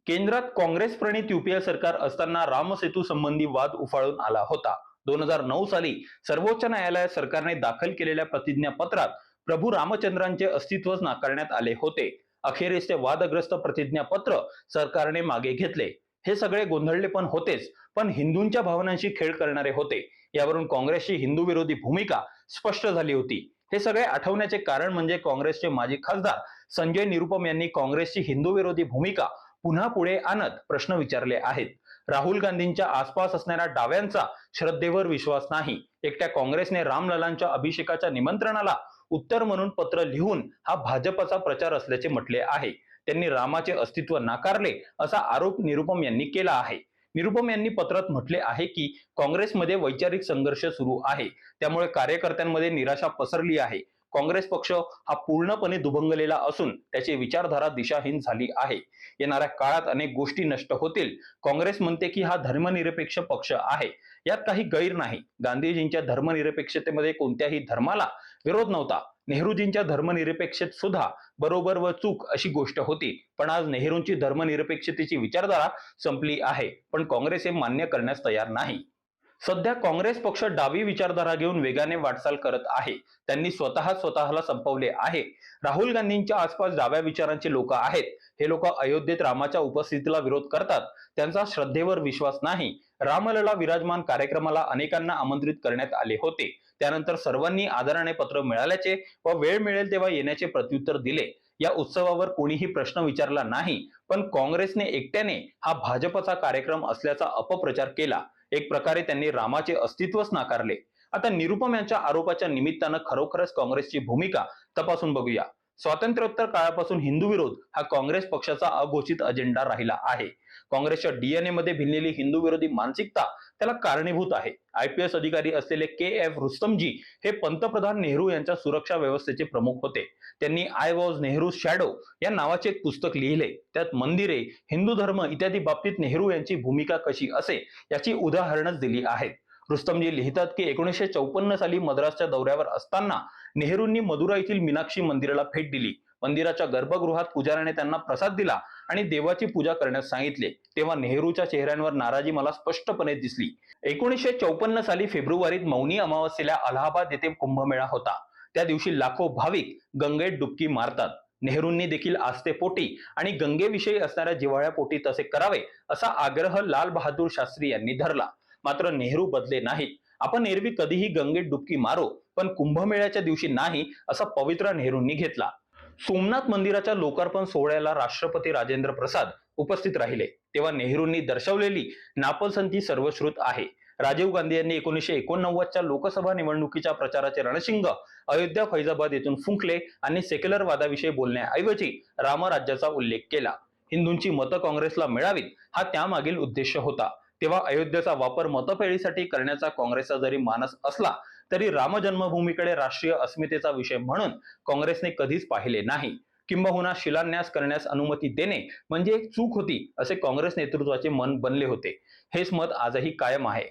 केंद्रात काँग्रेस प्रणित युपीए सरकार असताना रामसेतू संबंधी वाद उफाळून आला होता. 2009 साली सर्वोच्च न्यायालयात सरकारने दाखल केलेल्या प्रतिज्ञापत्रात प्रभू रामचंद्रांचे अस्तित्वच नाकारण्यात आले होते. अखेरीस ते वादग्रस्त प्रतिज्ञापत्र सरकारने मागे घेतले. हे सगळे गोंधळले पण होतेच, पण हिंदूंच्या भावनांशी खेळ करणारे होते. यावरून काँग्रेसची हिंदू विरोधी भूमिका स्पष्ट झाली होती. हे सगळे आठवण्याचे कारण म्हणजे काँग्रेसचे माजी खासदार संजय निरुपम यांनी काँग्रेसची हिंदू विरोधी भूमिका पुन्हा पुढे आणत प्रश्न विचारले आहेत. राहुल गांधींच्या आसपास असणाऱ्या डाव्यांचा श्रद्धेवर विश्वास नाही. एकट्या काँग्रेसने रामललांच्या अभिषेकाच्या निमंत्रणाला उत्तर म्हणून पत्र लिहून हा भाजपचा प्रचार असल्याचे म्हटले आहे. त्यांनी रामाचे अस्तित्व नाकारले असा आरोप निरुपम यांनी केला आहे. निरुपम यांनी पत्रात म्हटले आहे की काँग्रेसमध्ये वैचारिक संघर्ष सुरू आहे, त्यामुळे कार्यकर्त्यांमध्ये निराशा पसरली आहे. काँग्रेस पक्ष हा पूर्णपणे दुभंगलेला असून त्याची विचारधारा दिशाहीन झाली आहे. येणाऱ्या काळात अनेक गोष्टी नष्ट होतील. काँग्रेस म्हणते की हा धर्मनिरपेक्ष पक्ष आहे, यात काही गैर नाही. गांधीजींच्या धर्मनिरपेक्षतेमध्ये कोणत्याही धर्माला विरोध नव्हता. नेहरूजींच्या धर्मनिरपेक्षतेत सुद्धा बरोबर व चूक अशी गोष्ट होती. पण आज नेहरूंची धर्मनिरपेक्षतेची विचारधारा संपली आहे, पण काँग्रेस हे मान्य करण्यास तयार नाही. सध्या काँग्रेस पक्ष डावी विचारधारा घेऊन वेगाने वाटचाल करत आहे. त्यांनी स्वतःला संपवले आहे. राहुल गांधींच्या आसपास डाव्या विचारांचे लोक आहेत. हे लोक अयोध्येत रामाच्या उपस्थितीला विरोध करतात. त्यांचा श्रद्धेवर विश्वास नाही. रामलला विराजमान कार्यक्रमाला अनेकांना आमंत्रित करण्यात आले होते. त्यानंतर सर्वांनी आदराने पत्र मिळाल्याचे व वेळ मिळेल तेव्हा येण्याचे प्रत्युत्तर दिले. या उत्सवावर कोणीही प्रश्न विचारला नाही, पण काँग्रेसने एकट्याने हा भाजपचा कार्यक्रम असल्याचा अपप्रचार केला. एक प्रकारे त्यांनी रामाचे अस्तित्वच नाकारले. आता निरुपम यांच्या आरोपाच्या निमित्तानं खरोखरच काँग्रेसची भूमिका तपासून बघूया. स्वातंत्र्योत्तर काळापासून हिंदू विरोध हा काँग्रेस पक्षाचा अघोषित अजेंडा राहिला आहे. काँग्रेसच्या डीएनए मध्ये भिनलेली हिंदू विरोधी मानसिकता त्याला कारणीभूत आहे. आयपीएस अधिकारी असलेले के.एफ. रुस्तमजी हे पंतप्रधान नेहरू यांच्या सुरक्षा व्यवस्थेचे प्रमुख होते. त्यांनी आय वॉज नेहरू शॅडो या नावाचे एक पुस्तक लिहिले. त्यात मंदिरे, हिंदू धर्म इत्यादी बाबतीत नेहरू यांची भूमिका कशी असे याची उदाहरणच दिली आहेत. रुस्तमजी लिहितात की 1954 साली मद्रासच्या दौऱ्यावर असताना नेहरूंनी मदुरा येथील मीनाक्षी मंदिराला भेट दिली. मंदिराच्या गर्भगृहात पुजाऱ्याने त्यांना प्रसाद दिला आणि देवाची पूजा करण्यास सांगितले. तेव्हा नेहरूच्या चेहऱ्यांवर नाराजी मला स्पष्टपणे दिसली. 1954 साली फेब्रुवारीत मौनी अमावस्येला अलाहाबाद येथे कुंभमेळा होता. त्या दिवशी लाखो भाविक गंगेत डुबकी मारतात. नेहरूंनी देखील आस्थेपोटी आणि गंगेविषयी असणाऱ्या जिव्हाळ्यापोटी तसे करावे असा आग्रह लाल बहादूर शास्त्री यांनी धरला. मात्र नेहरू बदले नाहीत. आपण एरवी कधीही गंगेत डुबकी मारो, पण कुंभमेळ्याच्या दिवशी नाही असा पवित्रा नेहरूंनी घेतला. सोमनाथ मंदिराच्या लोकार्पण सोहळ्याला राष्ट्रपती राजेंद्र प्रसाद उपस्थित राहिले. तेव्हा नेहरूंनी दर्शवलेली नापसंती सर्वश्रुत आहे. राजीव गांधी यांनी 1989च्या लोकसभा निवडणुकीच्या प्रचाराचे रणशिंग अयोध्या फैजाबाद येथून फुंकले आणि सेक्युलर वादाविषयी बोलण्याऐवजी रामराज्याचा उल्लेख केला. हिंदूंची मतं काँग्रेसला मिळावीत हा त्यामागील उद्देश होता. तेव्हा अयोध्येचा वापर मतपेढीसाठी करण्याचा काँग्रेसचा जरी मानस असला तरी राम जन्मभूमीकडे राष्ट्रीय अस्मितेचा विषय म्हणून काँग्रेसने कधीच पाहिले नाही. किंबहुना शिलान्यास करण्यास अनुमती देणे म्हणजे एक चूक होती असे काँग्रेस नेतृत्वाचे मन बनले होते. हेच मत आजही कायम आहे.